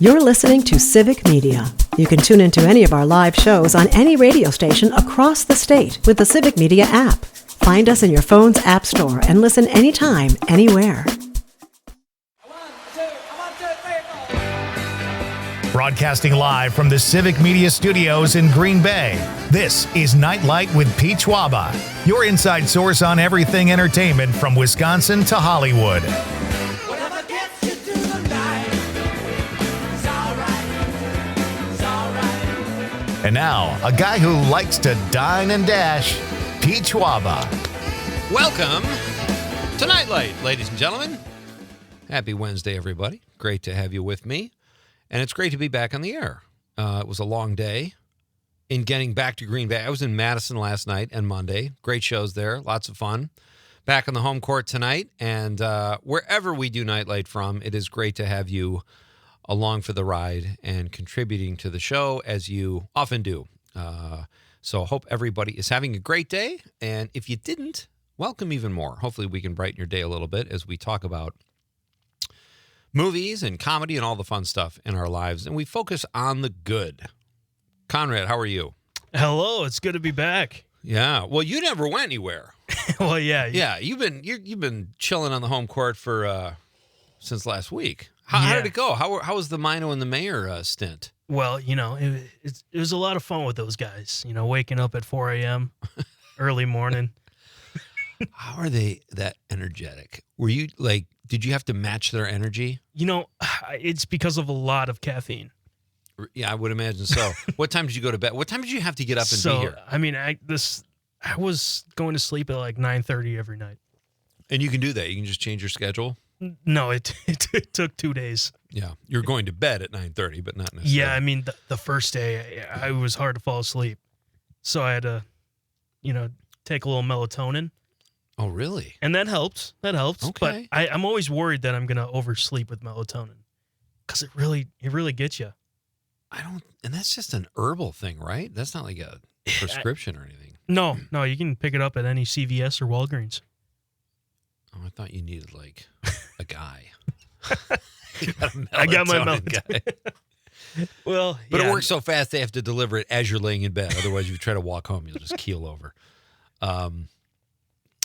You're listening to Civic Media. You can tune into any of our live shows on any radio station across the state with the Civic Media app. Find us in your phone's app store and listen anytime, anywhere. Broadcasting live from the Civic Media Studios in Green Bay, this is Nite Lite with Pete Schwaba, your inside source on everything entertainment from Wisconsin to Hollywood. And now, a guy who likes to dine and dash, Pete Schwaba. Welcome to Nite Lite, ladies and gentlemen. Happy Wednesday, everybody. Great to have you with me. And it's great to be back on the air. It was a long day in getting back to Green Bay. I was in Madison last night and Monday. Great shows there. Lots of fun. Back on the home court tonight. And wherever we do Nite Lite from, it is great to have you along for the ride and contributing to the show as you often do. So hope everybody is having a great day. And if you didn't, welcome even more. Hopefully we can brighten your day a little bit as we talk about movies and comedy and all the fun stuff in our lives. And we focus on the good. Conrad, how are you? Hello, it's good to be back. Yeah. Well, you never went anywhere. Well, yeah. Yeah, you've been chilling on the home court for since last week. How did it go? How was the Mino and the Mayor stint? Well, you know, it was a lot of fun with those guys. You know, waking up at 4 a.m. early morning. How are they that energetic? Were you like, did you have to match their energy? You know, it's because of a lot of caffeine. Yeah, I would imagine so. What time did you go to bed? What time did you have to get up and be here? I mean, I was going to sleep at like 9:30 every night. And you can do that. You can just change your schedule? No, it took 2 days. Yeah, you're going to bed at 9:30, but not necessarily. Yeah, I mean, the first day, I was hard to fall asleep. So I had to, take a little melatonin. Oh, really? And that helps. Okay. But I'm always worried that I'm going to oversleep with melatonin because it really gets you. And that's just an herbal thing, right? That's not like a prescription or anything. No, you can pick it up at any CVS or Walgreens. Oh, I thought you needed like a guy. I got my melatonin. Guy. Well, but it works so fast they have to deliver it as you're laying in bed. Otherwise, if you try to walk home, you'll just keel over. Well,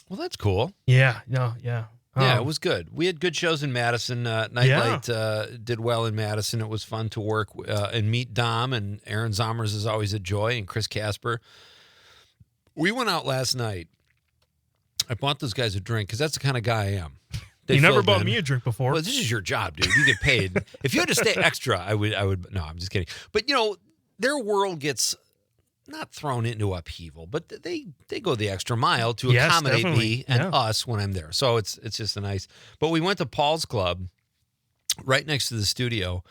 that's cool. Yeah. Yeah, it was good. We had good shows in Madison. Nite Lite did well in Madison. It was fun to work and meet Dom, and Aaron Zomers is always a joy, and Chris Casper. We went out last night. I bought those guys a drink because that's the kind of guy I am. You never bought me a drink before. Well, this is your job, dude. You get paid. If you had to stay extra, I would. No, I'm just kidding. But, their world gets not thrown into upheaval, but they go the extra mile to accommodate me and us when I'm there. So it's just a nice. But we went to Paul's Club right next to the studio.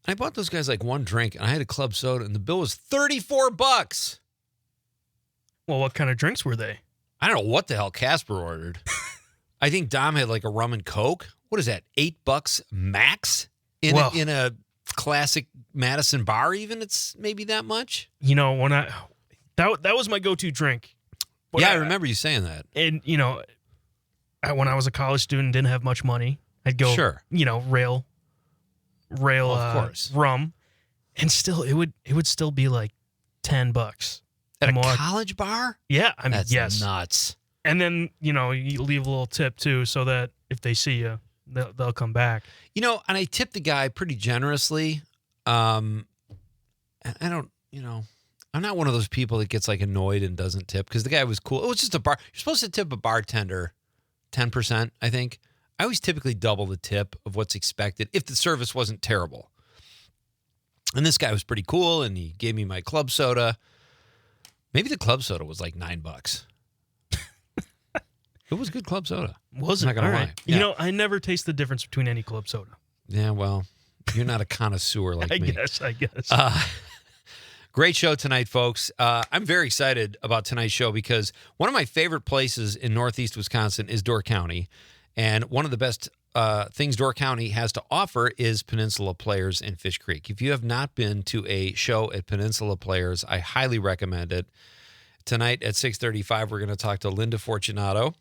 I bought those guys like one drink, and I had a club soda, and the bill was $34. Well, what kind of drinks were they? I don't know what the hell Casper ordered. I think Dom had like a rum and Coke. What is that? $8 max in a classic Madison bar. Even it's maybe that much. When that was my go-to drink. But I remember you saying that. And when I was a college student, didn't have much money. I'd go, rail, of course, rum, and still it would still be like $10 at a college bar. Yeah, I mean, that's nuts. And then, you leave a little tip, too, so that if they see you, they'll come back. And I tipped the guy pretty generously. And I don't, I'm not one of those people that gets, like, annoyed and doesn't tip because the guy was cool. It was just a bar. You're supposed to tip a bartender 10%, I think. I always typically double the tip of what's expected if the service wasn't terrible. And this guy was pretty cool, and he gave me my club soda. Maybe the club soda was like $9. It was good club soda. Was it? I'm not going to lie. Right. Yeah. I never taste the difference between any club soda. Yeah, well, you're not a connoisseur like me. I guess. Great show tonight, folks. I'm very excited about tonight's show because one of my favorite places in Northeast Wisconsin is Door County. And one of the best things Door County has to offer is Peninsula Players in Fish Creek. If you have not been to a show at Peninsula Players, I highly recommend it. Tonight at 6:35, we're going to talk to Linda Fortunato.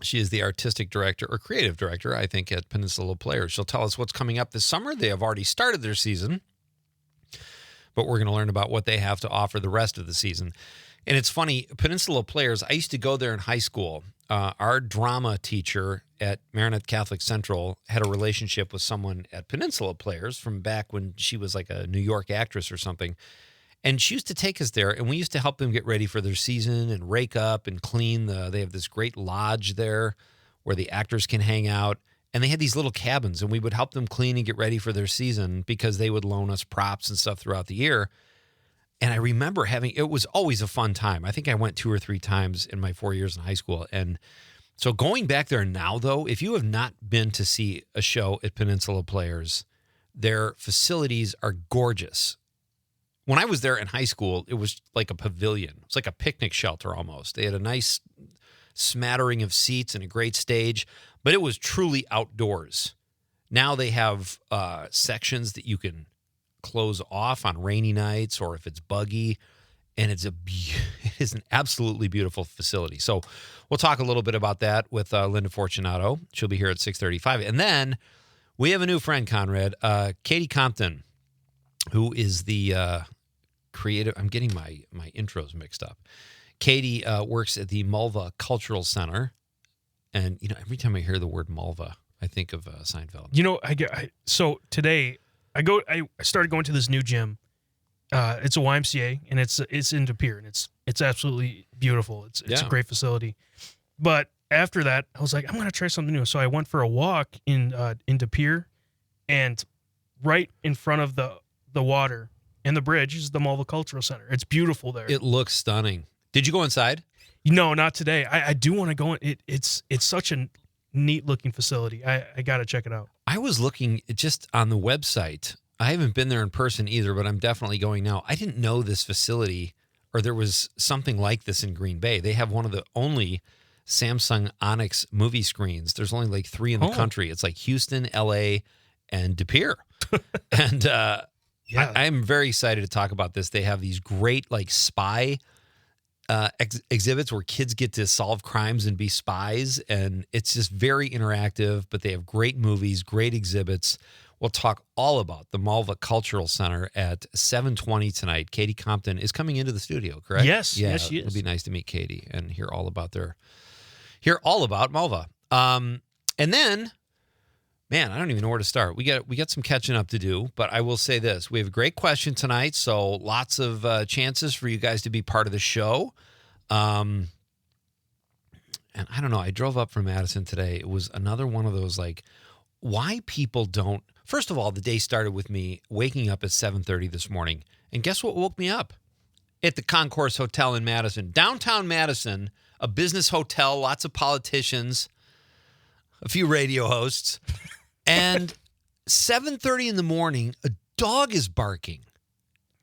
She is the artistic director or creative director, I think, at Peninsula Players. She'll tell us what's coming up this summer. They have already started their season, but we're going to learn about what they have to offer the rest of the season. And it's funny, Peninsula Players, I used to go there in high school. Our drama teacher at Marinette Catholic Central had a relationship with someone at Peninsula Players from back when she was like a New York actress or something. And she used to take us there, and we used to help them get ready for their season and rake up and clean. They have this great lodge there where the actors can hang out. And they had these little cabins, and we would help them clean and get ready for their season because they would loan us props and stuff throughout the year. And I remember it was always a fun time. I think I went 2 or 3 times in my 4 years in high school. And so going back there now, though, if you have not been to see a show at Peninsula Players, their facilities are gorgeous. When I was there in high school, it was like a pavilion. It's like a picnic shelter almost. They had a nice smattering of seats and a great stage, but it was truly outdoors. Now they have sections that you can close off on rainy nights or if it's buggy, and it is an absolutely beautiful facility. So we'll talk a little bit about that with Linda Fortunato. She'll be here at 6:35. And then we have a new friend, Conrad, Katie Compton, who is the creative. I'm getting my intros mixed up. Katie works at the Mulva Cultural Center. And, every time I hear the word Mulva, I think of Seinfeld. So today I started going to this new gym. It's a YMCA, and it's in Pere, and it's absolutely beautiful. It's a great facility. But after that, I was like, I'm going to try something new. So I went for a walk into Pere, and right in front of the water and the bridge is the Mulva Cultural Center. It's beautiful there. It looks stunning. Did you go inside? No, not today. I do want to go in. It's such a neat looking facility. I got to check it out. I was looking just on the website. I haven't been there in person either, but I'm definitely going now. I didn't know this facility, or there was something like this in Green Bay. They have one of the only Samsung Onyx movie screens. There's only like 3 in the country. It's like Houston, LA, and De Pere. And I'm very excited to talk about this. They have these great like spy exhibits where kids get to solve crimes and be spies, and it's just very interactive, but they have great movies, great exhibits. We'll talk all about the Mulva Cultural Center at 7:20 tonight. Katie Compton is coming into the studio, correct? Yes, yes, she is. It'll be nice to meet Katie and hear all about Mulva. And then, man, I don't even know where to start. We got some catching up to do, but I will say this. We have a great question tonight, so lots of chances for you guys to be part of the show. And I don't know, I drove up from Madison today. It was another one of those, like, why people don't. First of all, the day started with me waking up at 7:30 this morning. And guess what woke me up? At the Concourse Hotel in Madison. Downtown Madison, a business hotel, lots of politicians, a few radio hosts. And 7:30 in the morning, a dog is barking.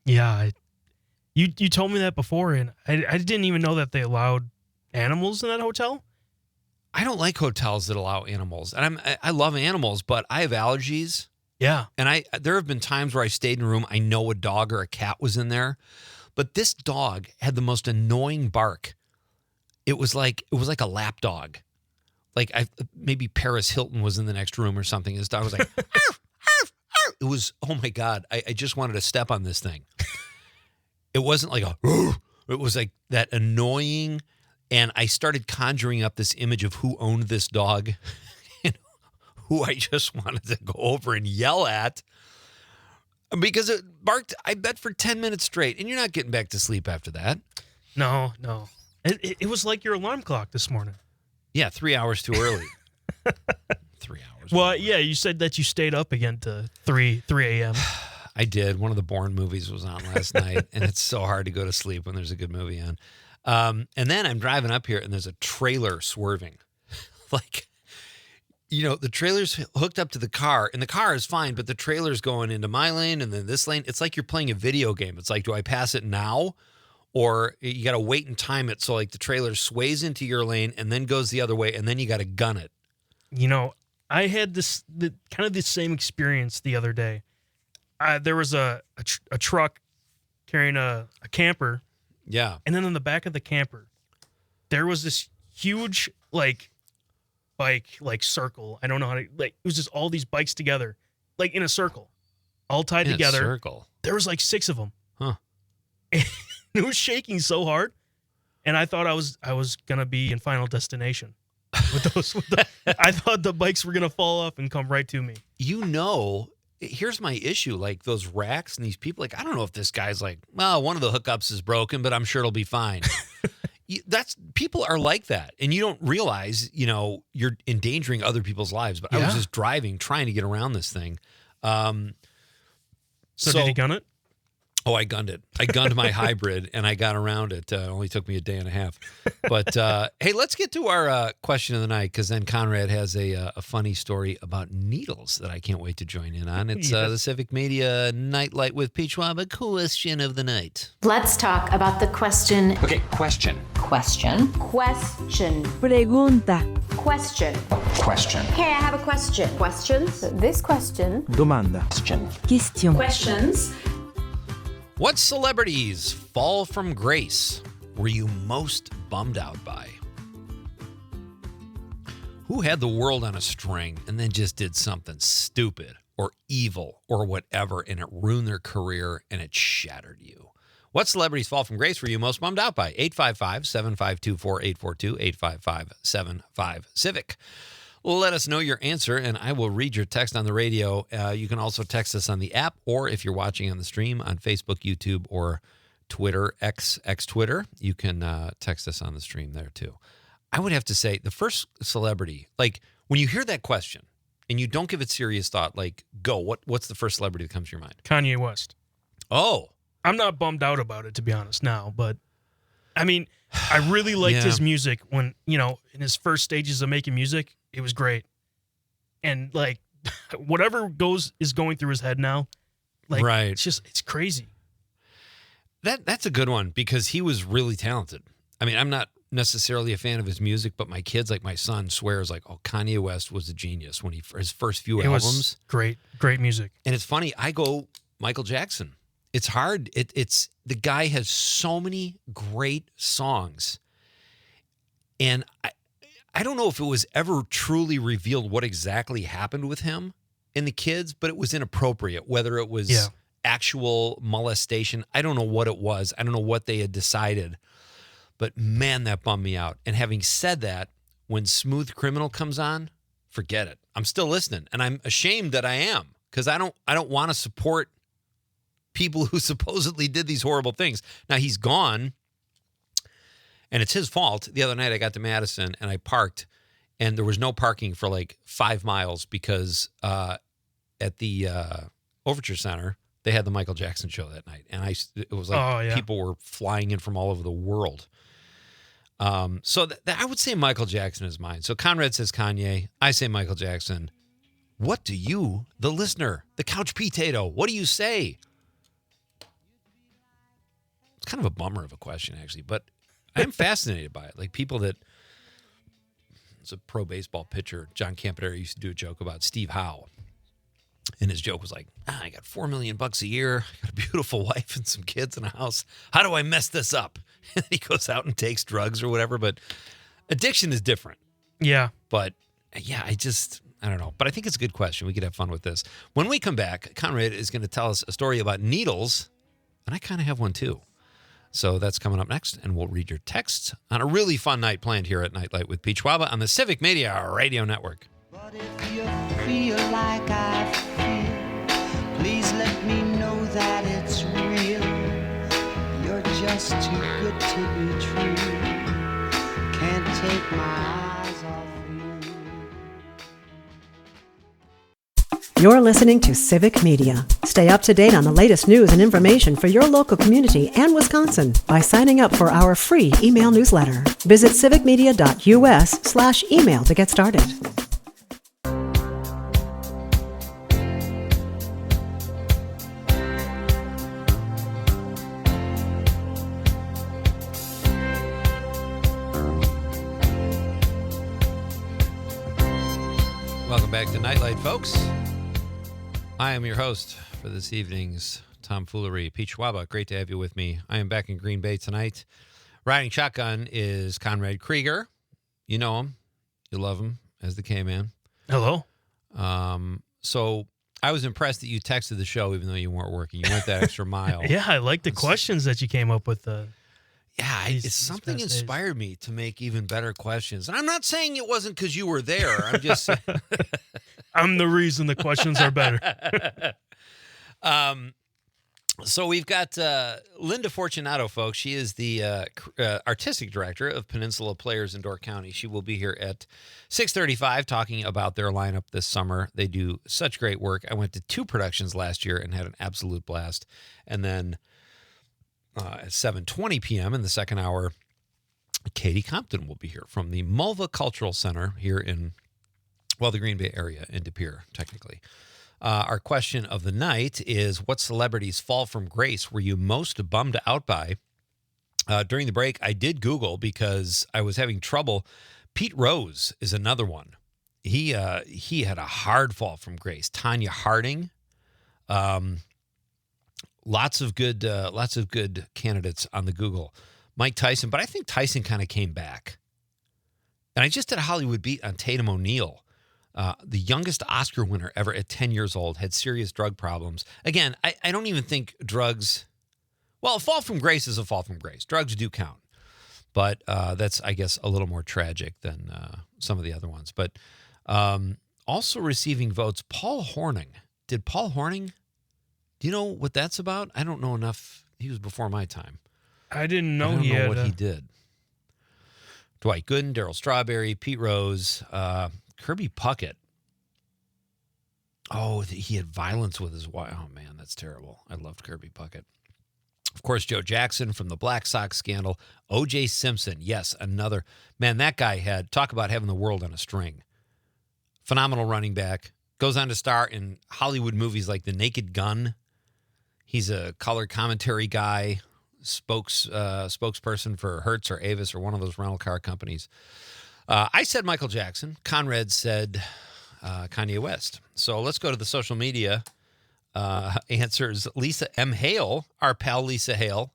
Yeah. You told me that before, and I didn't even know that they allowed animals in that hotel. I don't like hotels that allow animals. And I love animals, but I have allergies. Yeah. And there have been times where I stayed in a room, I know a dog or a cat was in there. But this dog had the most annoying bark. It was like a lap dog. Like maybe Paris Hilton was in the next room or something. His dog was like, arf, arf, arf. It was, oh my God, I just wanted to step on this thing. It wasn't like it was like that annoying. And I started conjuring up this image of who owned this dog and who I just wanted to go over and yell at because it barked, I bet, for 10 minutes straight. And you're not getting back to sleep after that. No. It was like your alarm clock this morning. Yeah, 3 hours too early. 3 hours. Well, yeah, you said that you stayed up again to 3 a.m. I did. One of the Bourne movies was on last night, and it's so hard to go to sleep when there's a good movie on. And then I'm driving up here, and there's a trailer swerving. Like, the trailer's hooked up to the car, and the car is fine, but the trailer's going into my lane and then this lane. It's like you're playing a video game. It's like, do I pass it now? Or you got to wait and time it so like the trailer sways into your lane and then goes the other way, and then you got to gun it. I had the same experience the other day. There was a truck carrying a camper. Yeah. And then on the back of the camper, there was this huge, like, bike like circle. I don't know how to like. It was just all these bikes together, like in a circle, all tied together. A circle. There was like 6 of them. Huh. And it was shaking so hard, and I thought I was gonna be in Final Destination with those. I thought the bikes were gonna fall off and come right to me. Here's my issue. Like those racks and these people, like, I don't know if this guy's like, well, one of the hookups is broken, but I'm sure it'll be fine. People are like that. And you don't realize, you're endangering other people's lives. But I was just driving, trying to get around this thing. So did you gun it? Oh, I gunned it. I gunned my hybrid, and I got around it. It only took me a day and a half. But, hey, let's get to our question of the night, because then Conrad has a funny story about needles that I can't wait to join in on. It's the Civic Media Nite Lite with Pete Schwaba question of the night. Let's talk about the question. Okay, question. Question. Pregunta. Question. Question. Hey, I have a question. Questions? This question. Domanda. Question. Questions. What celebrities fall from grace were you most bummed out by? Who had the world on a string and then just did something stupid or evil or whatever, and it ruined their career and it shattered you? What celebrities fall from grace were you most bummed out by? 855-752-4842, 855-75-CIVIC. Let us know your answer, and I will read your text on the radio. You can also text us on the app, or if you're watching on the stream on Facebook, YouTube, or Twitter, X Twitter, you can text us on the stream there too. I would have to say the first celebrity, like when you hear that question and you don't give it serious thought, like go, what's the first celebrity that comes to your mind? Kanye West. Oh. I'm not bummed out about it, to be honest, now, but I mean, I really liked his music when, in his first stages of making music. It was great. And like whatever is going through his head now, like right. It's crazy. That's a good one because he was really talented. I mean, I'm not necessarily a fan of his music, but my kids, like my son, swears like, oh, Kanye West was a genius when his first few albums. Was great music. And it's funny, I go Michael Jackson. It's hard. It's the guy has so many great songs. And I don't know if it was ever truly revealed what exactly happened with him and the kids, but it was inappropriate, whether it was actual molestation. I don't know what it was. I don't know what they had decided. But man, that bummed me out. And having said that, when Smooth Criminal comes on, forget it. I'm still listening. And I'm ashamed that I am, because I don't want to support people who supposedly did these horrible things. Now he's gone. And it's his fault. The other night I got to Madison and I parked, and there was no parking for like 5 miles because at the Overture Center, they had the Michael Jackson show that night. And it was like people were flying in from all over the world. So I would say Michael Jackson is mine. So Conrad says Kanye. I say Michael Jackson. What do you, the listener, the couch potato, what do you say? It's kind of a bummer of a question, actually, but I'm fascinated by it. Like people that, it's a pro baseball pitcher, John Campodero used to do a joke about Steve Howe. And his joke was like, I got $4 million a year. I got a beautiful wife and some kids in a house. How do I mess this up? And he goes out and takes drugs or whatever. But addiction is different. Yeah. But yeah, I don't know. But I think it's a good question. We could have fun with this. When we come back, Conrad is going to tell us a story about needles. And I kind of have one too. So that's coming up next, and we'll read your texts on a really fun night planned here at Nite Lite with Pete Schwaba on the Civic Media Radio Network. But if you feel like I feel, please let me know that it's real. You're just too good to be true. Can't take my eyes off you. You're listening to Civic Media. Stay up to date on the latest news and information for your local community and Wisconsin by signing up for our free email newsletter. Visit civicmedia.us/email to get started. Welcome back to Nite Lite, folks. I am your host for this evening's tomfoolery, Pete Schwaba. Great to have you with me. I am back in Green Bay tonight. Riding shotgun is Conrad Krieger. You know him. You love him. as the K-Man. Hello. So I was impressed that you texted the show even though you weren't working. You went that extra mile. Yeah, I like the questions that you came up with. It's something inspired me to make even better questions. And I'm not saying it wasn't because you were there. I'm just saying. I'm the reason the questions are better. So we've got Linda Fortunato, folks. She is the artistic director of Peninsula Players in Door County. She will be here at 6:35 talking about their lineup this summer. They do such great work. I went to 2 productions last year and had an absolute blast. And then at 7:20 p.m. in the second hour, Katie Compton will be here from the Mulva Cultural Center here in, the Green Bay area in De Pere, technically. Our question of the night is, what celebrities fall from grace were you most bummed out by? During the break, I did Google because I was having trouble. Pete Rose is another one. He had a hard fall from grace. Tanya Harding, lots of good candidates on the Google. Mike Tyson, but I think Tyson kind of came back. And I just did a Hollywood beat on Tatum O'Neal. The youngest Oscar winner ever at 10 years old, had serious drug problems. Again, I don't even think drugs... Well, a fall from grace is a fall from grace. Drugs do count. But that's, I guess, a little more tragic than some of the other ones. But also receiving votes, Paul Hornung. Did Paul Hornung... Do you know what that's about? I don't know enough. He was before my time. I didn't know I don't he know had what he did. Dwight Gooden, Darryl Strawberry, Pete Rose... Kirby Puckett. Oh, he had violence with his wife. Oh, man, that's terrible. I loved Kirby Puckett. Of course, Joe Jackson from the Black Sox scandal. O.J. Simpson, yes, another. Man, that guy had, talk about having the world on a string. Phenomenal running back. Goes on to star in Hollywood movies like The Naked Gun. He's a color commentary guy, spokesperson for Hertz or Avis or one of those rental car companies. I said Michael Jackson. Conrad said Kanye West. So let's go to the social media answers. Lisa M. Hale, our pal Lisa Hale.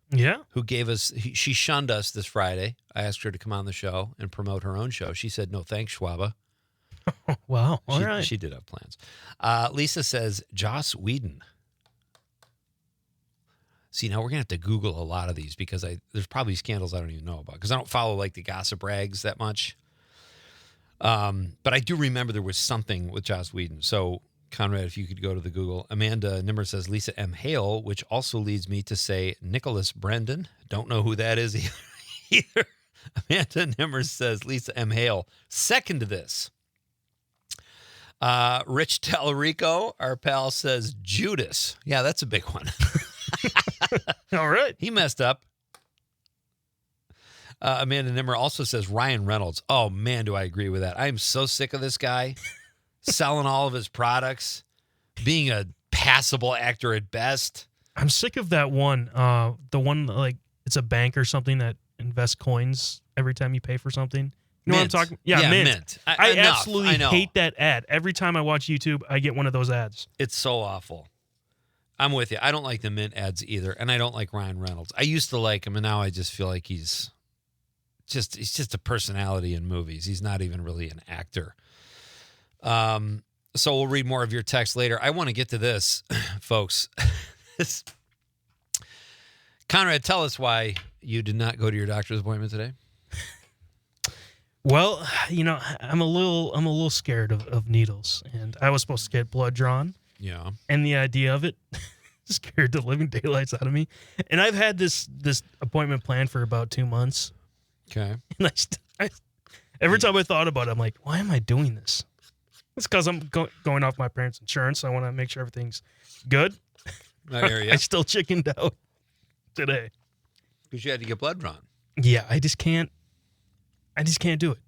Yeah. Who gave us, she shunned us this Friday. I asked her to come on the show and promote her own show. She said, no, thanks, Schwaba. Wow. All right. She did have plans. Lisa says, Joss Whedon. See, now we're going to have to Google a lot of these because there's probably scandals I don't even know about because I don't follow like the gossip rags that much. But I do remember there was something with Joss Whedon. So, Conrad, if you could go to the Google. Amanda Nimmer says Lisa M. Hale, which also leads me to say Nicholas Brendan. Don't know who that is either. Amanda Nimmer says Lisa M. Hale. Second to this. Rich Tallarico, our pal, says Judas. Yeah, that's a big one. All right. He messed up. Amanda Nimmer also says Ryan Reynolds. Oh, man, do I agree with that. I am so sick of this guy selling all of his products, being a passable actor at best. I'm sick of that one. The one, like, it's a bank or something that invests coins every time you pay for something. You know Mint. what I'm talking? Yeah, Mint. I Enough. absolutely hate that ad. Every time I watch YouTube, I get one of those ads. It's so awful. I'm with you. I don't like the Mint ads either, and I don't like Ryan Reynolds. I used to like him, and now I just feel like he's just a personality in movies. He's not even really an actor. So we'll read more of your text later. I want to get to this, folks. Conrad, tell us why you did not go to your doctor's appointment today. Well, you know, I'm a little scared of needles, and I was supposed to get blood drawn. Yeah. And the idea of it scared the living daylights out of me. And I've had this appointment planned for about 2 months. Okay. And I every time I thought about it, I'm like, why am I doing this? It's because I'm going off my parents' insurance. So I want to make sure everything's good. I hear you. I still chickened out today. Because you had to get blood drawn. Yeah, I just can't do it.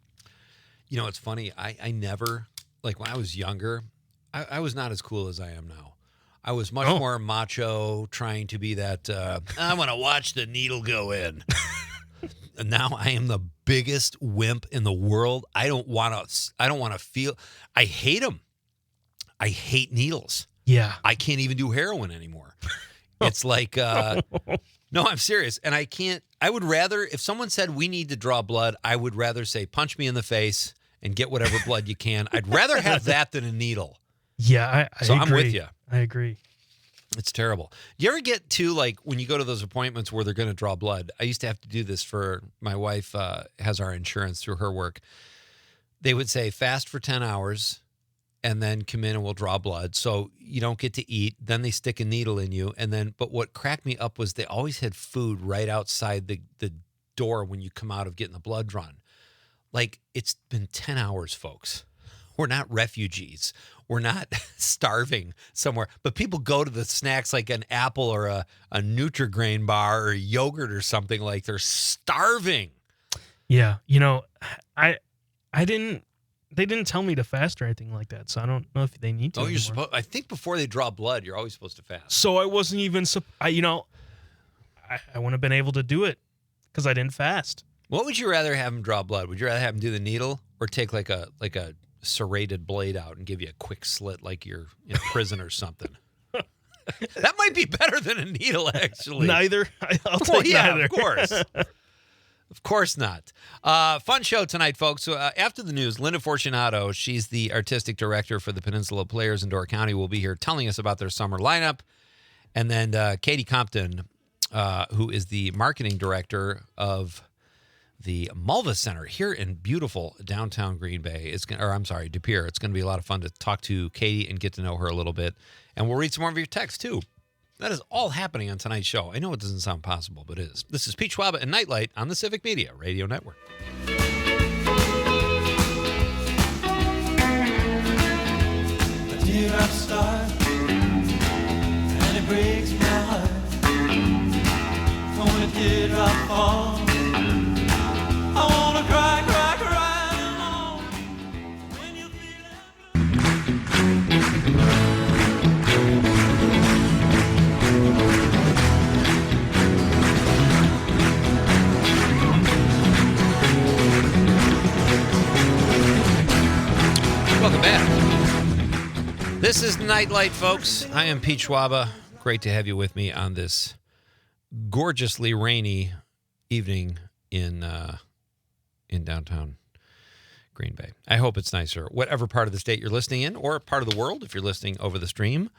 You know, it's funny. I never, like when I was younger, I was not as cool as I am now. I was much more macho, trying to be that, I want to watch the needle go in. And now I am the biggest wimp in the world. I don't want to feel, I hate them. I hate needles. Yeah. I can't even do heroin anymore. It's like, no, I'm serious. And I would rather, if someone said we need to draw blood, I would rather say, punch me in the face and get whatever blood you can. I'd rather have that than a needle. Yeah, I So agree. I'm with you. I agree. It's terrible. Do you ever get to, like, when you go to those appointments where they're going to draw blood? I used to have to do this for my wife, has our insurance through her work. They would say fast for 10 hours and then come in and we'll draw blood. So you don't get to eat. Then they stick a needle in you. But what cracked me up was they always had food right outside the door when you come out of getting the blood drawn. Like, it's been 10 hours, folks. We're not refugees. We're not starving somewhere. But people go to the snacks like an apple or a Nutri-Grain bar or yogurt or something, like they're starving. Yeah. They didn't tell me to fast or anything like that, so I don't know if they need to. Oh, anymore. you're supposed. I think before they draw blood, you're always supposed to fast. So I wasn't even, I wouldn't have been able to do it because I didn't fast. What would you rather have them draw blood? Would you rather have them do the needle or take like a serrated blade out and give you a quick slit like you're in prison or something? That might be better than a needle, actually. Neither. I'll take neither. Of course. Of course not. Fun show tonight, folks. So, after the news, Linda Fortunato, she's the artistic director for the Peninsula Players in Door County, will be here telling us about their summer lineup. And then Katie Compton, who is the marketing director of the Mulva Center here in beautiful downtown Green Bay. De Pere. It's going to be a lot of fun to talk to Katie and get to know her a little bit. And we'll read some more of your texts, too. That is all happening on tonight's show. I know it doesn't sound possible, but it is. This is Pete Schwaba and Nite Lite on the Civic Media Radio Network. A teardrop star, and it breaks my heart. When a teardrop falls, I wanna cry, cry, cry along. When you feel Welcome back. This is Nite Lite, folks. I am Pete Schwaba. Great to have you with me on this gorgeously rainy evening in downtown Green Bay. I hope it's nicer, whatever part of the state you're listening in, or part of the world if you're listening over the stream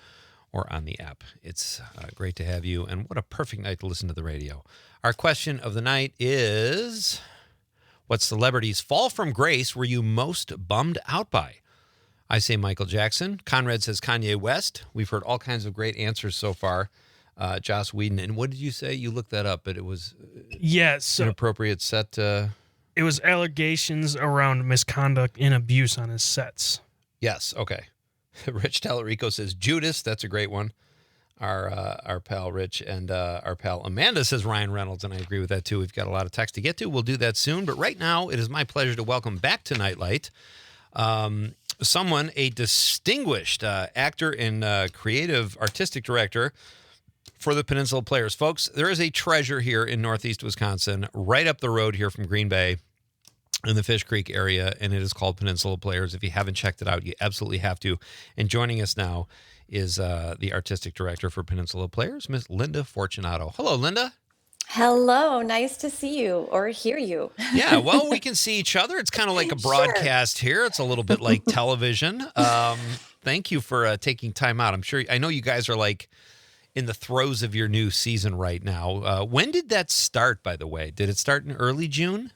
or on the app. It's great to have you, and what a perfect night to listen to the radio. Our question of the night is, what celebrity's fall from grace were you most bummed out by? I say Michael Jackson. Conrad says Kanye West. We've heard all kinds of great answers so far. Joss Whedon. And what did you say? You looked that up, but it was inappropriate set. It was allegations around misconduct and abuse on his sets. Yes. Okay. Rich Tallarico says Judas. That's a great one. Our pal Rich, and our pal Amanda says Ryan Reynolds, and I agree with that too. We've got a lot of text to get to. We'll do that soon. But right now, it is my pleasure to welcome back to Nite Lite someone, a distinguished actor and creative artistic director for the Peninsula Players. Folks, there is a treasure here in Northeast Wisconsin, right up the road here from Green Bay in the Fish Creek area, and it is called Peninsula Players. If you haven't checked it out, you absolutely have to. And joining us now is the artistic director for Peninsula Players, Miss Linda Fortunato. Hello, Linda. Hello, nice to see you or hear you. Yeah, well, we can see each other. It's kind of like a broadcast here. It's a little bit like television. Thank you for taking time out. I know you guys are like in the throes of your new season right now. When did that start, by the way? Did it start in early June?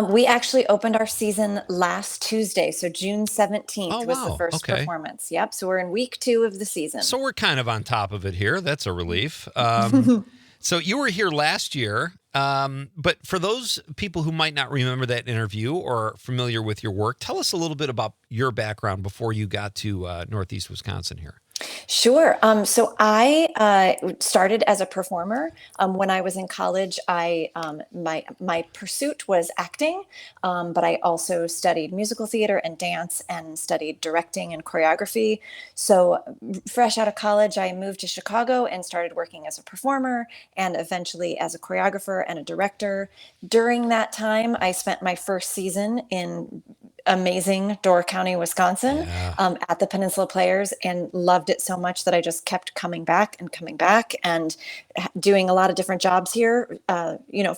We actually opened our season last Tuesday, so June 17th was the first performance. Yep, so we're in week 2 of the season. So we're kind of on top of it here. That's a relief. So you were here last year, but for those people who might not remember that interview or familiar with your work, tell us a little bit about your background before you got to Northeast Wisconsin here. Sure. So I started as a performer. When I was in college, my pursuit was acting, but I also studied musical theater and dance and studied directing and choreography. So fresh out of college, I moved to Chicago and started working as a performer and eventually as a choreographer and a director. During that time, I spent my first season in amazing Door County, Wisconsin, Yeah. at the Peninsula Players, and loved it so much that I just kept coming back and doing a lot of different jobs here.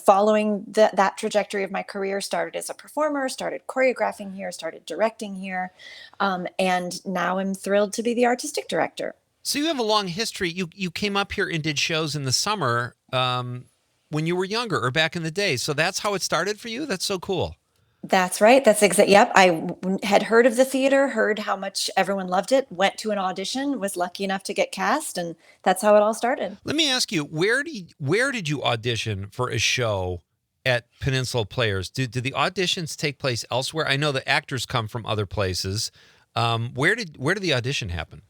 Following that trajectory of my career, started as a performer, started choreographing here, started directing here, and now I'm thrilled to be the artistic director. So you have a long history. You came up here and did shows in the summer when you were younger or back in the day. So that's how it started for you? That's so cool. That's right. That's exact. Yep. Had heard of the theater, heard how much everyone loved it, went to an audition, was lucky enough to get cast, and that's how it all started. Let me ask you, where did you audition for a show at Peninsula Players? Do the auditions take place elsewhere? I know the actors come from other places. Where did the audition happen?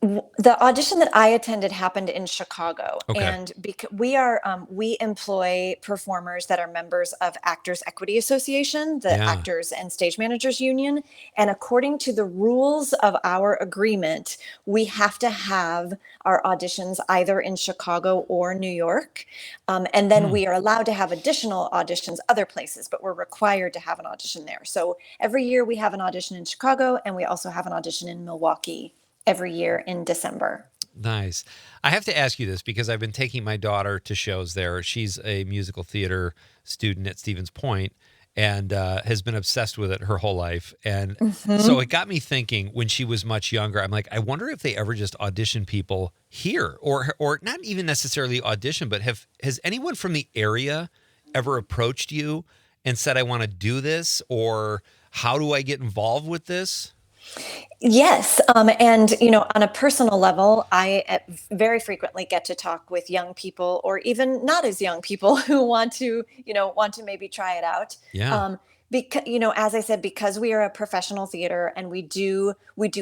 The audition that I attended happened in Chicago, Okay. and we employ performers that are members of Actors Equity Association, the Yeah. Actors and Stage Managers Union, and according to the rules of our agreement, we have to have our auditions either in Chicago or New York, and then we are allowed to have additional auditions other places, but we're required to have an audition there. So every year we have an audition in Chicago, and we also have an audition in Milwaukee every year in December. Nice. I have to ask you this because I've been taking my daughter to shows there. She's a musical theater student at Stevens Point and has been obsessed with it her whole life. And so it got me thinking when she was much younger, I'm like, I wonder if they ever just audition people here or not even necessarily audition, but has anyone from the area ever approached you and said, I want to do this, or how do I get involved with this? Yes, and on a personal level, I very frequently get to talk with young people, or even not as young people, who want to maybe try it out. Yeah. Because as I said, because we are a professional theater and we do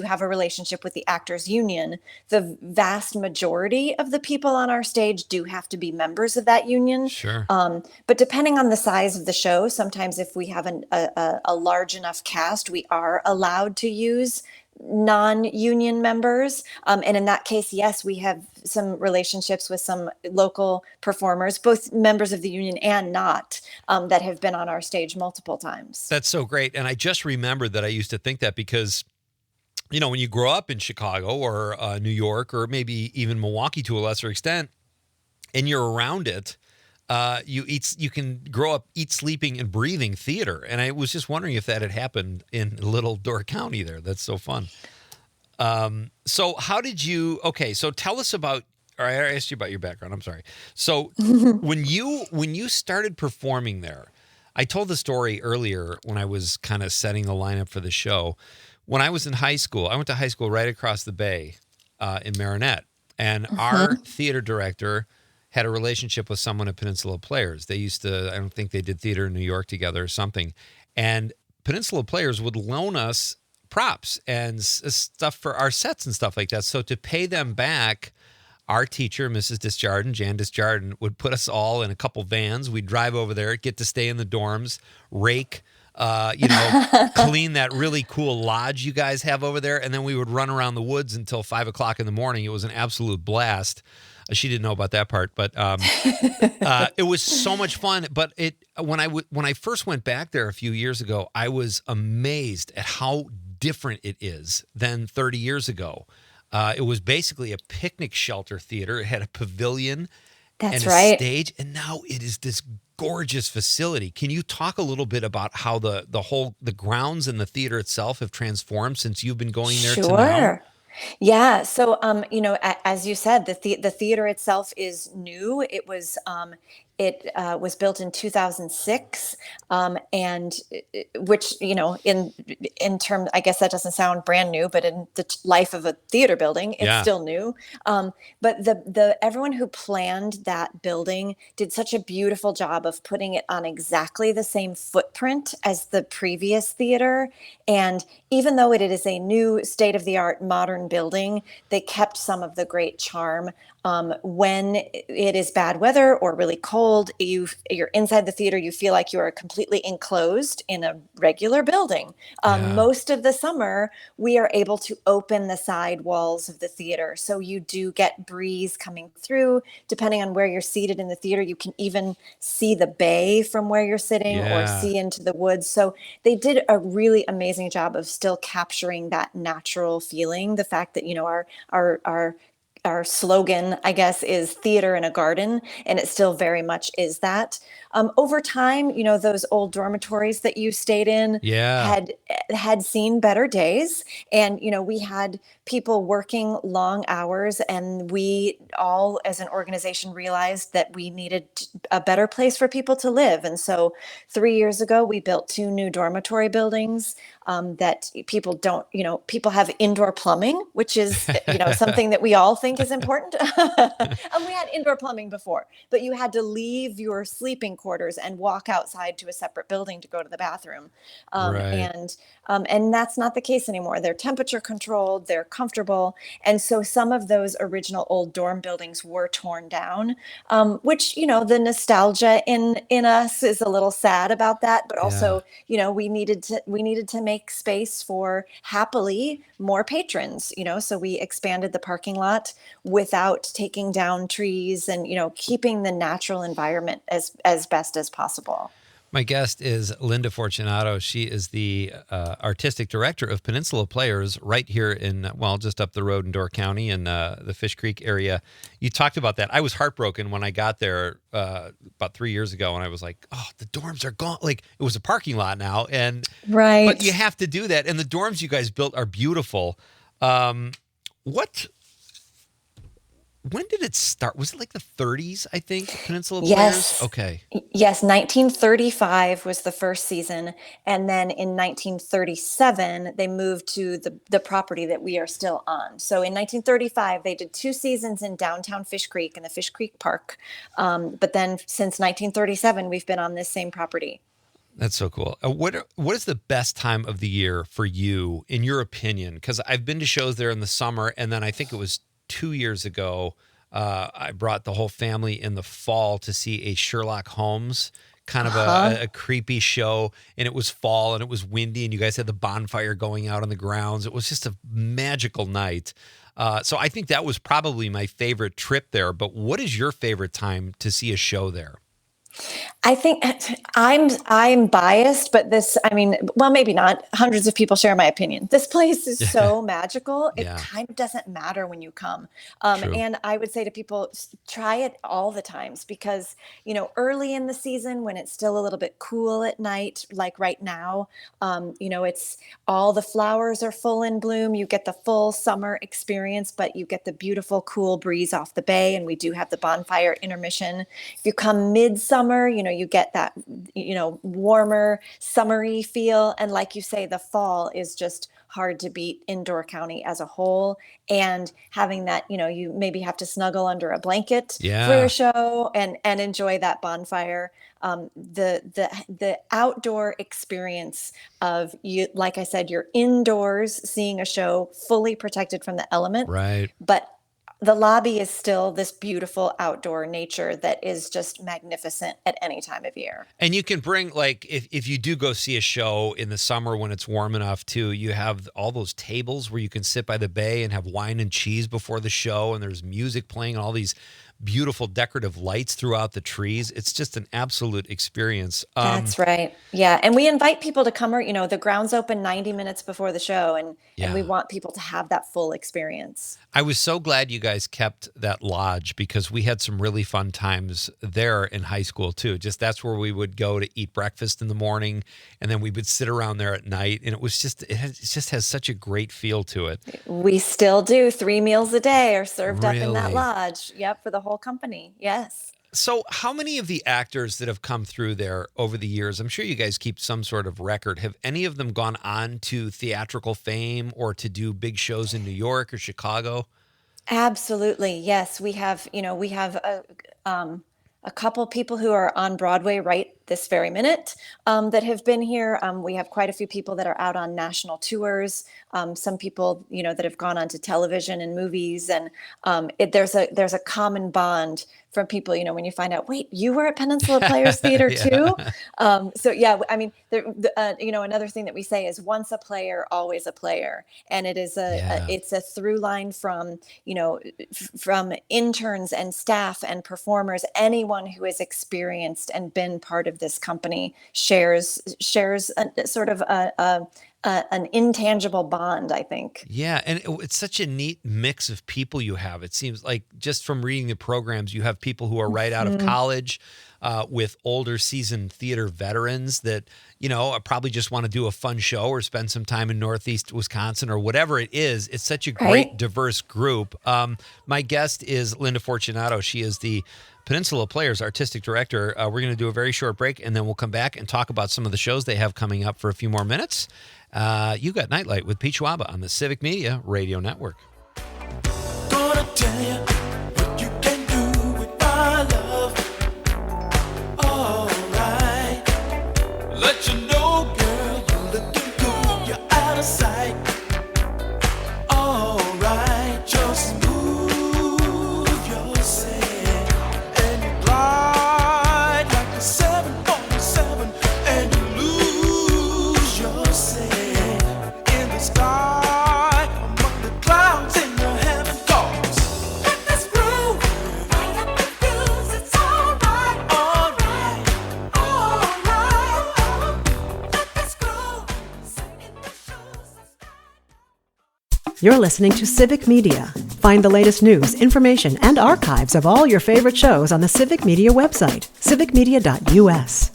have a relationship with the Actors Union, the vast majority of the people on our stage do have to be members of that union. Sure. But depending on the size of the show, sometimes if we have a large enough cast, we are allowed to use non-union members. And in that case, yes, we have some relationships with some local performers, both members of the union and not, that have been on our stage multiple times. That's so great. And I just remembered that I used to think that because, when you grow up in Chicago or New York or maybe even Milwaukee to a lesser extent, and you're around it, you can grow up sleeping and breathing theater. And I was just wondering if that had happened in Little Door County there. That's so fun. So how did you, so tell us about, or I asked you about your background. I'm sorry. So when you started performing there, I told the story earlier when I was kind of setting the lineup for the show. When I was in high school, I went to high school right across the bay in Marinette. And our theater director had a relationship with someone at Peninsula Players. They used to, I don't think they did theater in New York together or something. And Peninsula Players would loan us props and stuff for our sets and stuff like that. So to pay them back, our teacher, Mrs. Jan Disjardin, would put us all in a couple vans. We'd drive over there, get to stay in the dorms, rake, clean that really cool lodge you guys have over there. And then we would run around the woods until 5 o'clock in the morning. It was an absolute blast. She didn't know about that part, but it was so much fun. But when I first went back there a few years ago, I was amazed at how different it is than 30 years ago. It was basically a picnic shelter theater. It had a pavilion and a stage, and now it is this gorgeous facility. Can you talk a little bit about how the grounds and the theater itself have transformed since you've been going there to now? Sure. Yeah. So, as you said, the theater itself is new. It was built in 2006, and which, in terms, I guess that doesn't sound brand new, but in the life of a theater building, it's still new. But everyone who planned that building did such a beautiful job of putting it on exactly the same footprint as the previous theater. And even though it is a new state-of-the-art modern building, they kept some of the great charm. When it is bad weather or really cold, cold, you're inside the theater, you feel like you are completely enclosed in a regular building. Most of the summer, we are able to open the side walls of the theater. So you do get breeze coming through. Depending on where you're seated in the theater, you can even see the bay from where you're sitting or see into the woods. So they did a really amazing job of still capturing that natural feeling. The fact that, our slogan, I guess, is theater in a garden, and it still very much is that. Over time, those old dormitories that you stayed in had seen better days, and we had people working long hours, and we all, as an organization, realized that we needed a better place for people to live. And so 3 years ago, we built 2 new dormitory buildings that people don't, people have indoor plumbing, which is, something that we all think is important. And we had indoor plumbing before, but you had to leave your sleeping quarters and walk outside to a separate building to go to the bathroom. And that's not the case anymore. They're temperature controlled, they're comfortable. And so some of those original old dorm buildings were torn down, which, the nostalgia in us is a little sad about that, but also, we needed to make space for, happily, more patrons, so we expanded the parking lot without taking down trees and, keeping the natural environment as best as possible. My guest is Linda Fortunato. She is the artistic director of Peninsula Players right here in, just up the road in Door County in the Fish Creek area. You talked about that. I was heartbroken when I got there about 3 years ago, and I was like, oh, the dorms are gone. Like, it was a parking lot now. And right. But you have to do that. And the dorms you guys built are beautiful. When did it start? Was it like the 30s, I think, Peninsula Players? Yes. Okay. Yes, 1935 was the first season. And then in 1937, they moved to the property that we are still on. So in 1935, they did 2 seasons in downtown Fish Creek in the Fish Creek Park. But then since 1937, we've been on this same property. That's so cool. What is the best time of the year for you, in your opinion? Because I've been to shows there in the summer, and then I think it was 2 years ago, I brought the whole family in the fall to see a Sherlock Holmes kind of a creepy show, and it was fall and it was windy, and you guys had the bonfire going out on the grounds. It was just a magical night. So I think that was probably my favorite trip there. But what is your favorite time to see a show there? I think I'm biased, but maybe not. Hundreds of people share my opinion. This place is so magical. It kind of doesn't matter when you come. And I would say to people, try it all the times because, early in the season when it's still a little bit cool at night, like right now, it's all the flowers are full in bloom. You get the full summer experience, but you get the beautiful, cool breeze off the bay. And we do have the bonfire intermission. If you come midsummer, you get that, warmer, summery feel. And like you say, the fall is just hard to beat in Door County as a whole. And having that, you maybe have to snuggle under a blanket for your show and enjoy that bonfire. The outdoor experience of you, like I said, you're indoors seeing a show fully protected from the element. Right. But the lobby is still this beautiful outdoor nature that is just magnificent at any time of year. And you can bring, if you do go see a show in the summer when it's warm enough too, you have all those tables where you can sit by the bay and have wine and cheese before the show, and there's music playing and all these beautiful decorative lights throughout the trees. It's just an absolute experience. That's right. Yeah. And we invite people to come, the grounds open 90 minutes before the show, and we want people to have that full experience. I was so glad you guys kept that lodge because we had some really fun times there in high school too. Just that's where we would go to eat breakfast in the morning, and then we would sit around there at night, and it just has such a great feel to it. We still do. 3 meals a day are served up in that lodge. Yep, for the whole company. Yes. So how many of the actors that have come through there over the years, I'm sure you guys keep some sort of record, have any of them gone on to theatrical fame or to do big shows in New York or Chicago? Absolutely. Yes. We have a couple people who are on Broadway this very minute that have been here. We have quite a few people that are out on national tours. Some people, that have gone on to television and movies, and there's a common bond from people. When you find out, wait, you were at Peninsula Players Theater too. So yeah, I mean, another thing that we say is once a player, always a player, and it is it's a through line from from interns and staff and performers. Anyone who has experienced and been part of this company shares a sort of an intangible bond, I think. Yeah, and it's such a neat mix of people you have. It seems like just from reading the programs, you have people who are right out of college with older seasoned theater veterans that, probably just want to do a fun show or spend some time in Northeast Wisconsin or whatever it is. It's such a great, diverse group. My guest is Linda Fortunato. She is the Peninsula Players Artistic Director. We're going to do a very short break, and then we'll come back and talk about some of the shows they have coming up for a few more minutes. You got Nite Lite with Pete Schwaba on the Civic Media Radio Network. Gonna tell you what you can do with my love. All right. Let you know, girl, you're looking good. You're out of sight. All right. Just move yourself and you glide like a 747 and you lose yourself in the sky among the clouds in your heaven goes. Let this groove right up the fuse. It's all right, all right, all right. Let this groove sit in the shoes. You're listening to Civic Media. Find the latest news, information, and archives of all your favorite shows on the Civic Media website, civicmedia.us.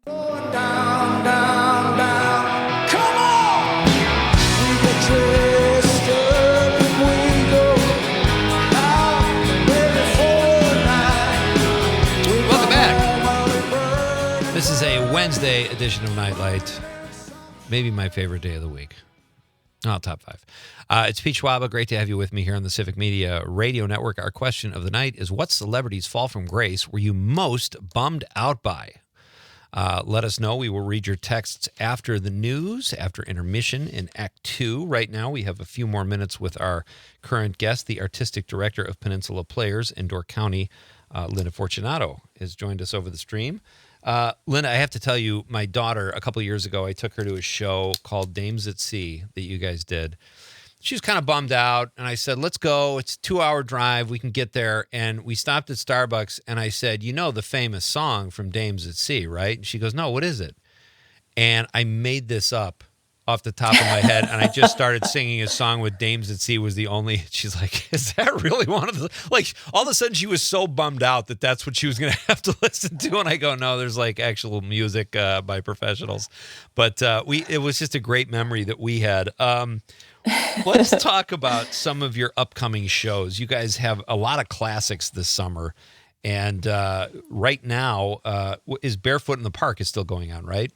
Down, down, down. Come on! We get dressed up and we go out before night. Welcome back. This is a Wednesday edition of Nite Lite. Maybe my favorite day of the week. Oh, top 5. It's Pete Schwaba. Great to have you with me here on the Civic Media Radio Network. Our question of the night is, what celebrities' fall from grace were you most bummed out by? Let us know. We will read your texts after the news, after intermission in Act 2. Right now, we have a few more minutes with our current guest, the Artistic Director of Peninsula Players in Door County, Linda Fortunato, has joined us over the stream. Linda, I have to tell you, my daughter, a couple of years ago, I took her to a show called Dames at Sea that you guys did. She was kind of bummed out, and I said, let's go. It's a 2-hour drive. We can get there. And we stopped at Starbucks, and I said, you know the famous song from Dames at Sea, right? And she goes, no, what is it? And I made this up off the top of my head, and I just started singing a song with Dames at Sea was the only. She's like, is that really one of the, like, all of a sudden she was so bummed out that that's what she was going to have to listen to, and I go, no, there's like actual music by professionals, but it was just a great memory that we had. Let's talk about some of your upcoming shows. You guys have a lot of classics this summer, and right now is Barefoot in the Park is still going on, right?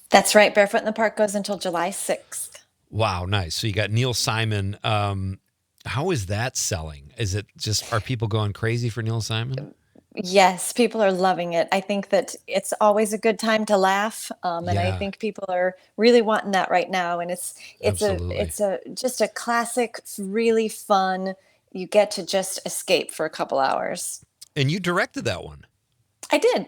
That's right. Barefoot in the Park goes until July 6th. Wow, nice. So you got Neil Simon. How is that selling? Is it just, are people going crazy for Neil Simon? Yes, people are loving it. I think that it's always a good time to laugh, and I Yeah. think people are really wanting that right now. And it's Absolutely. just a classic, really fun. You get to just escape for a couple hours. And you directed that one. I did.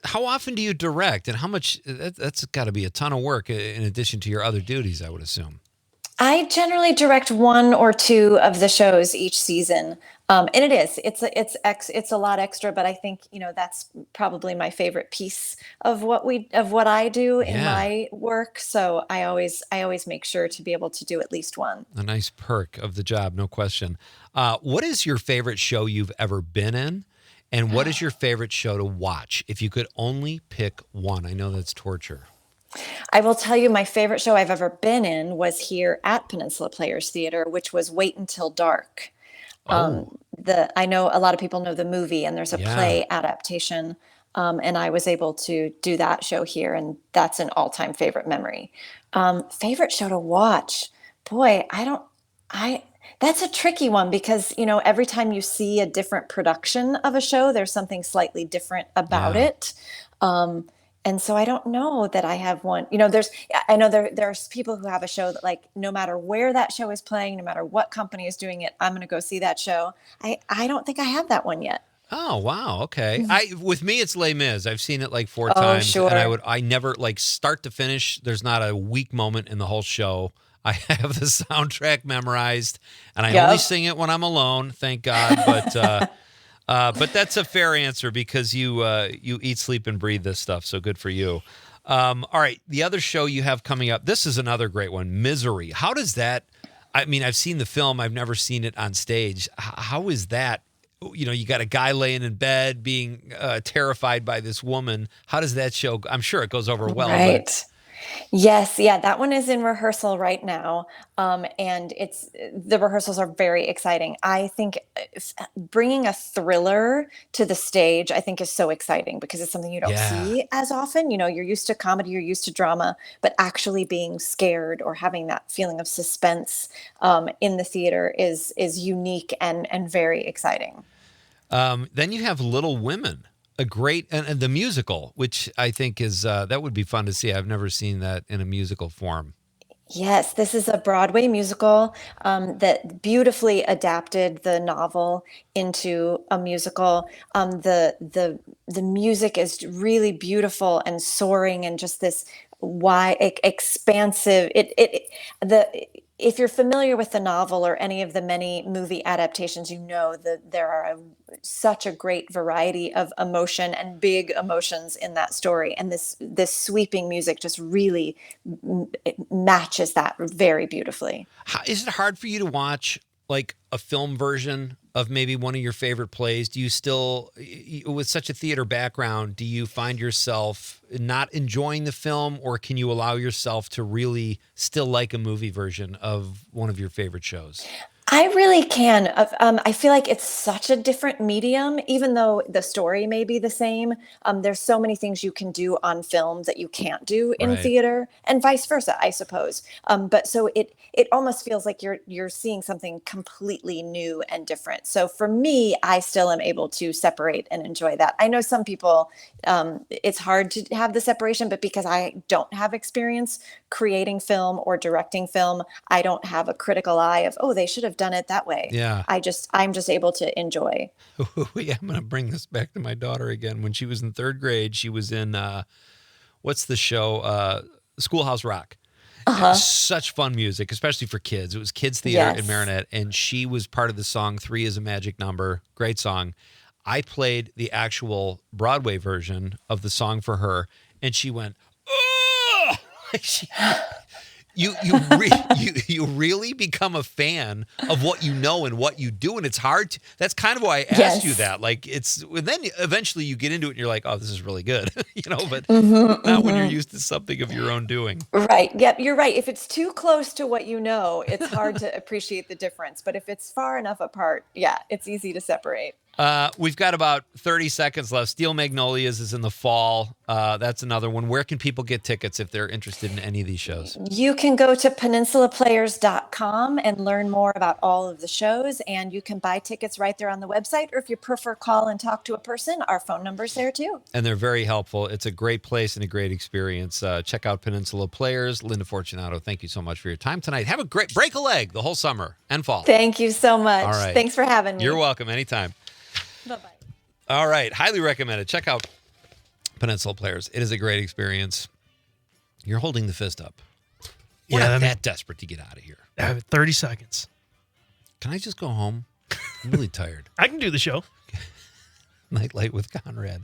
How often do you direct, and how much? That's got to be a ton of work in addition to your other duties, I would assume. I generally direct 1 or 2 of the shows each season, and it's a lot extra. But I think that's probably my favorite piece of what I do in Yeah. my work. So I always make sure to be able to do at least one. A nice perk of the job, no question. What is your favorite show you've ever been in? And what is your favorite show to watch? If you could only pick one. I know that's torture. I will tell you, my favorite show I've ever been in was here at Peninsula Players Theater, which was Wait Until Dark. I know a lot of people know the movie, and there's a play adaptation. And I was able to do that show here, and that's an all-time favorite memory. Favorite show to watch? Boy, That's a tricky one because, every time you see a different production of a show, there's something slightly different about Yeah. it. And so I don't know that I have one. I know there's people who have a show that, like, no matter where that show is playing, no matter what company is doing it, I'm going to go see that show. I don't think I have that one yet. Oh, wow. Okay. With me, it's Les Mis. I've seen it like 4 Oh, times. sure. And I never, like, start to finish, there's not a weak moment in the whole show. I have the soundtrack memorized, and I only sing it when I'm alone, thank God. But that's a fair answer because you eat, sleep, and breathe this stuff, so good for you. All right, the other show you have coming up, this is another great one, Misery. How does that, I mean, I've seen the film, I've never seen it on stage. How is that? You got a guy laying in bed being terrified by this woman. How does that show? I'm sure it goes over well. Right. But Yes, yeah, that one is in rehearsal right now, and the rehearsals are very exciting. I think bringing a thriller to the stage, I think, is so exciting because it's something you don't see as often. You're used to comedy, you're used to drama, but actually being scared or having that feeling of suspense in the theater is unique and very exciting. Then you have Little Women. A great, and the musical, which I think is, that would be fun to see. I've never seen that in a musical form. Yes, this is a Broadway musical that beautifully adapted the novel into a musical. The music is really beautiful and soaring, and just this wide, expansive. If you're familiar with the novel or any of the many movie adaptations, you know that there are such a great variety of emotion and big emotions in that story, and this sweeping music just really matches that very beautifully. Is it hard for you to watch like a film version of maybe one of your favorite plays? Do you still, with such a theater background, do you find yourself not enjoying the film, or can you allow yourself to really still like a movie version of one of your favorite shows? I really can. I feel like it's such a different medium, even though the story may be the same. There's so many things you can do on film that you can't do in Right. theater, and vice versa, I suppose. But so it almost feels like you're seeing something completely new and different. So for me, I still am able to separate and enjoy that. I know some people, it's hard to have the separation, but because I don't have experience creating film or directing film, I don't have a critical eye of, oh, they should have done it that way. Yeah. I'm just able to enjoy. Yeah, I'm going to bring this back to my daughter again. When she was in 3rd grade, she was in, what's the show? Schoolhouse Rock. Such fun music, especially for kids. It was kids theater in Marinette, and she was part of the song 3 is a Magic Number. Great song. I played the actual Broadway version of the song for her, and she went, oh! You really become a fan of what you know and what you do, and it's hard to, that's kind of why I asked you that. Like, then eventually you get into it and you're like, oh, this is really good, but not when you're used to something of your own doing. Right. Yep. You're right. If it's too close to what you know, it's hard to appreciate the difference. But if it's far enough apart, yeah, it's easy to separate. We've got about 30 seconds left. Steel Magnolias is in the fall. That's another one. Where can people get tickets if they're interested in any of these shows? You can go to peninsulaplayers.com and learn more about all of the shows, and you can buy tickets right there on the website, or if you prefer, call and talk to a person, our phone number's there too. And they're very helpful. It's a great place and a great experience. Check out Peninsula Players. Linda Fortunato, thank you so much for your time tonight. Have a great break a leg the whole summer and fall. Thank you so much. All right. Thanks for having me. You're welcome. Anytime. Bye-bye. All right. Highly recommended. Check out Peninsula Players. It is a great experience. You're holding the fist up. We're not that desperate to get out of here. I have 30 seconds. Can I just go home? I'm really tired. I can do the show. Nite Lite with Conrad.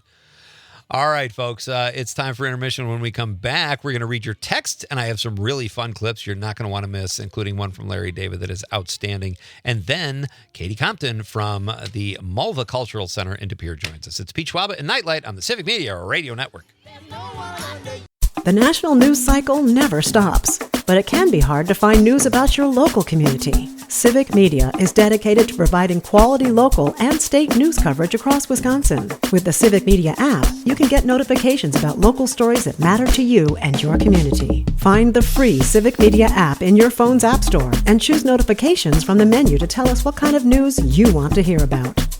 All right, folks. It's time for intermission. When we come back, we're going to read your text, and I have some really fun clips you're not going to want to miss, including one from Larry David that is outstanding. And then Katie Compton from the Mulva Cultural Center in Pere joins us. It's Pete Schwaba and Nite Lite on the Civic Media Radio Network. The national news cycle never stops, but it can be hard to find news about your local community. Civic Media is dedicated to providing quality local and state news coverage across Wisconsin. With the Civic Media app, you can get notifications about local stories that matter to you and your community. Find the free Civic Media app in your phone's app store and choose notifications from the menu to tell us what kind of news you want to hear about.